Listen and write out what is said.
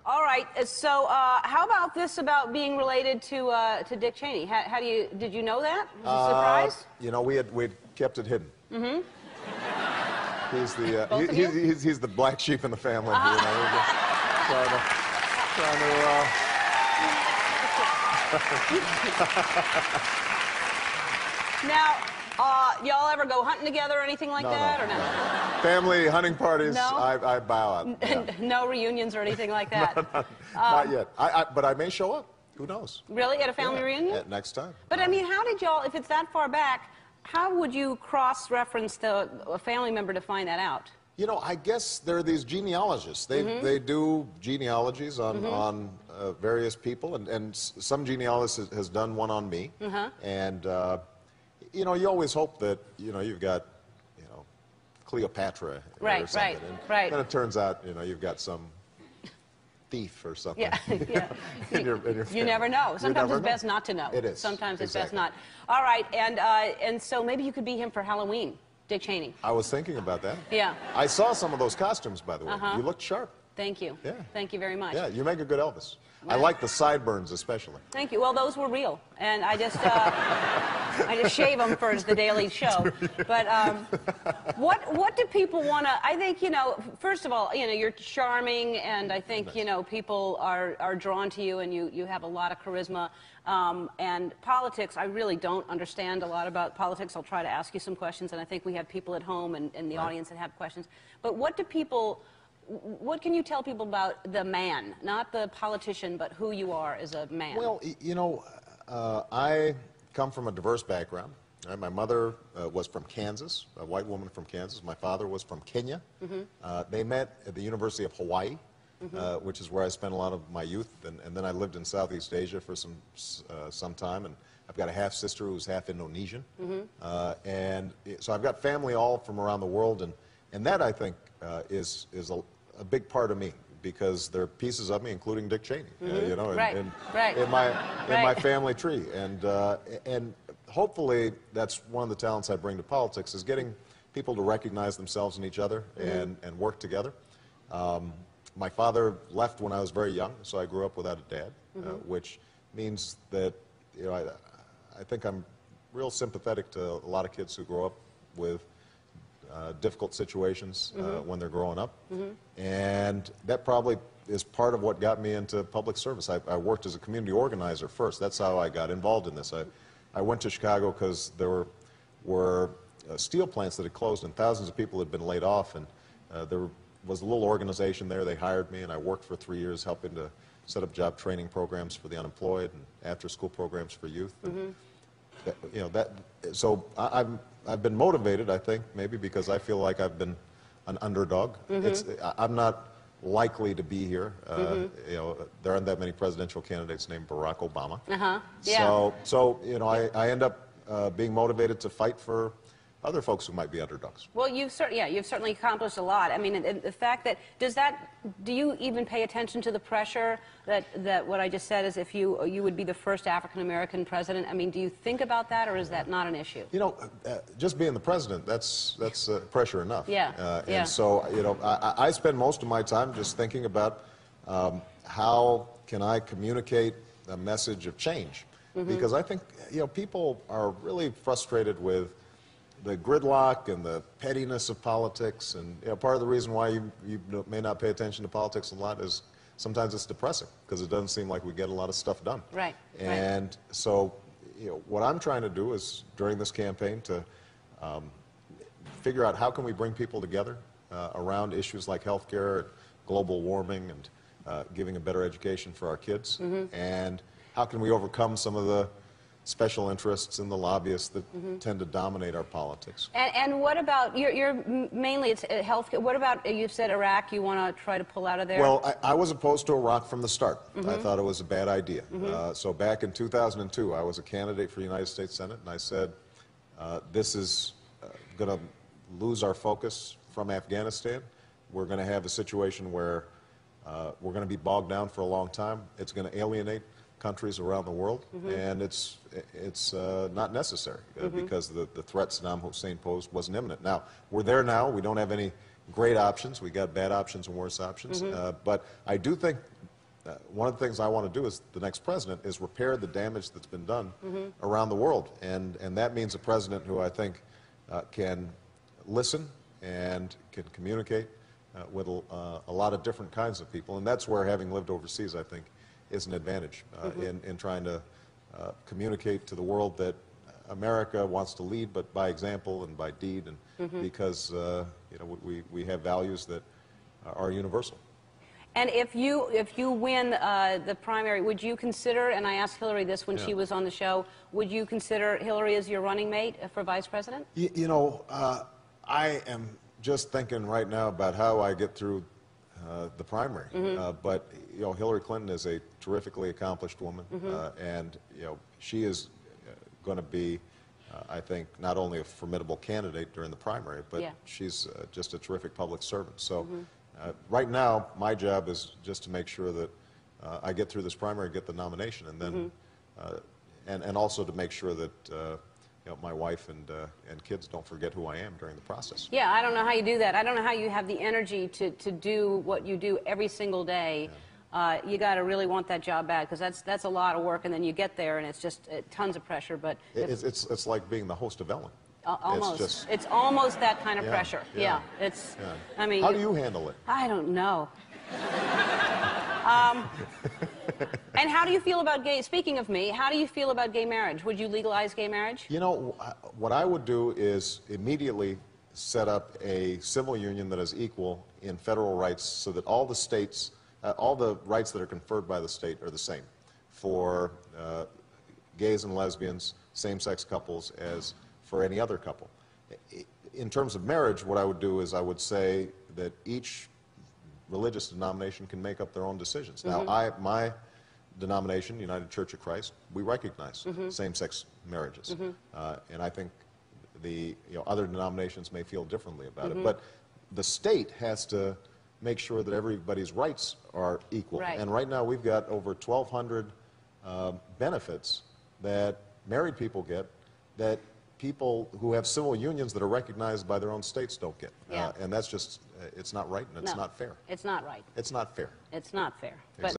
All right. So, how about this about being related to Dick Cheney? How do you did you know that? Was it a surprise? You know, we'd kept it hidden. Mm-hmm. He's the he's the black sheep in the family. You know, we're just trying to Now, y'all ever go hunting together or anything like that, or no? Family hunting parties, No? I bow out. Yeah. No reunions or anything like that? Not yet. But I may show up. Who knows? Really? At a family reunion? Next time. But I mean, how did y'all, if it's that far back, how would you cross-reference a family member to find that out? You know, I guess there are these genealogists. They do genealogies on various people, and some genealogist has done one on me. And you know, you always hope that you've got Cleopatra or something. Right. Then it turns out you've got some thief or something. Yeah. in your family. You never know. Sometimes it's best not to know. It is. Sometimes it's best not. All right, and so maybe you could be him for Halloween, Dick Cheney. I was thinking about that. Yeah. I saw some of those costumes, by the way. You looked sharp. Thank you. Yeah. Thank you very much. Yeah, you make a good Elvis. I like the sideburns especially. Thank you. Well, those were real, and I just shave them for the Daily Show. But what do people want to? I think first of all, you're charming, and I think people are drawn to you, and you have a lot of charisma. And politics, I really don't understand a lot about politics. I'll try to ask you some questions, and I think we have people at home and in the audience that have questions. But what can you tell people about the man, not the politician, but who you are as a man? Well, I come from a diverse background. Right? My mother was from Kansas, a white woman from Kansas. My father was from Kenya. They met at the University of Hawaii, which is where I spent a lot of my youth. And then I lived in Southeast Asia for some time. And I've got a half-sister who's half Indonesian. And so I've got family all from around the world. And that, I think, is a big part of me, because there are pieces of me, including Dick Cheney, in my family tree, and hopefully that's one of the talents I bring to politics, is getting people to recognize themselves in each other and work together. My father left when I was very young, so I grew up without a dad, which means that I think I'm real sympathetic to a lot of kids who grow up with difficult situations when they're growing up. And that probably is part of what got me into public service. I worked as a community organizer first. That's how I got involved in this. I went to Chicago because there were steel plants that had closed and thousands of people had been laid off, and there was a little organization there. They hired me, and I worked for 3 years helping to set up job training programs for the unemployed and after-school programs for youth. And, so I've been motivated, I think, maybe because I feel like I've been an underdog. I'm not likely to be here. There aren't that many presidential candidates named Barack Obama. So I end up being motivated to fight for other folks who might be underdogs. Well, you've certainly accomplished a lot. I mean, the fact that do you even pay attention to the pressure that what I just said is if you would be the first African American president? I mean, do you think about that, or is that not an issue? Just being the president, that's pressure enough. And so I spend most of my time just thinking about how can I communicate a message of change, because I think people are really frustrated with the gridlock and the pettiness of politics, and part of the reason why you may not pay attention to politics a lot is sometimes it's depressing, because it doesn't seem like we get a lot of stuff done. And so what I'm trying to do is, during this campaign, to figure out how can we bring people together around issues like healthcare, global warming, and giving a better education for our kids, and how can we overcome some of the special interests and the lobbyists that tend to dominate our politics. And what about, you're mainly it's health, what about, you've said Iraq, you want to try to pull out of there? Well, I was opposed to Iraq from the start. I thought it was a bad idea. So back in 2002, I was a candidate for the United States Senate, and I said, this is going to lose our focus from Afghanistan. We're going to have a situation where we're going to be bogged down for a long time. It's going to alienate countries around the world, and it's not necessary because the threat Saddam Hussein posed wasn't imminent. Now, we're there now. We don't have any great options. We got bad options and worse options. But I do think one of the things I want to do as the next president is repair the damage that's been done around the world. And that means a president who I think can listen and can communicate with a lot of different kinds of people. And that's where having lived overseas, I think, is an advantage in trying to communicate to the world that America wants to lead, but by example and by deed, and because you know, we have values that are universal. And if you win the primary, would you consider, and I asked Hillary this when she was on the show, would you consider Hillary as your running mate for vice president? You know, I am just thinking right now about how I get through the primary. But you know, Hillary Clinton is a terrifically accomplished woman, and you know, she is going to be, I think, not only a formidable candidate during the primary, but she's just a terrific public servant. So. Right now, my job is just to make sure that I get through this primary, get the nomination, and then, and also to make sure that you know, my wife and kids don't forget who I am during the process. Yeah, I don't know how you do that. I don't know how you have the energy to do what you do every single day. You got to really want that job bad, because that's a lot of work, and then you get there, and it's just tons of pressure. But it's like being the host of Ellen. Almost. It's almost that kind of pressure. Yeah. It's. I mean. How do you handle it? I don't know. And how do you feel about gay? Speaking of me, how do you feel about gay marriage? Would you legalize gay marriage? You know, what I would do is immediately set up a civil union that is equal in federal rights, so that all the states, all the rights that are conferred by the state are the same for gays and lesbians, same-sex couples, as for any other couple. In terms of marriage, what I would do is I would say that each religious denomination can make up their own decisions. Now, my denomination, United Church of Christ, we recognize same-sex marriages, and I think the other denominations may feel differently about it. But the state has to make sure that everybody's rights are equal. And right now, we've got over 1,200 benefits that married people get that people who have civil unions that are recognized by their own states don't get. And that's just, it's not right, and it's not fair. It's not right. It's not fair. It's not fair. But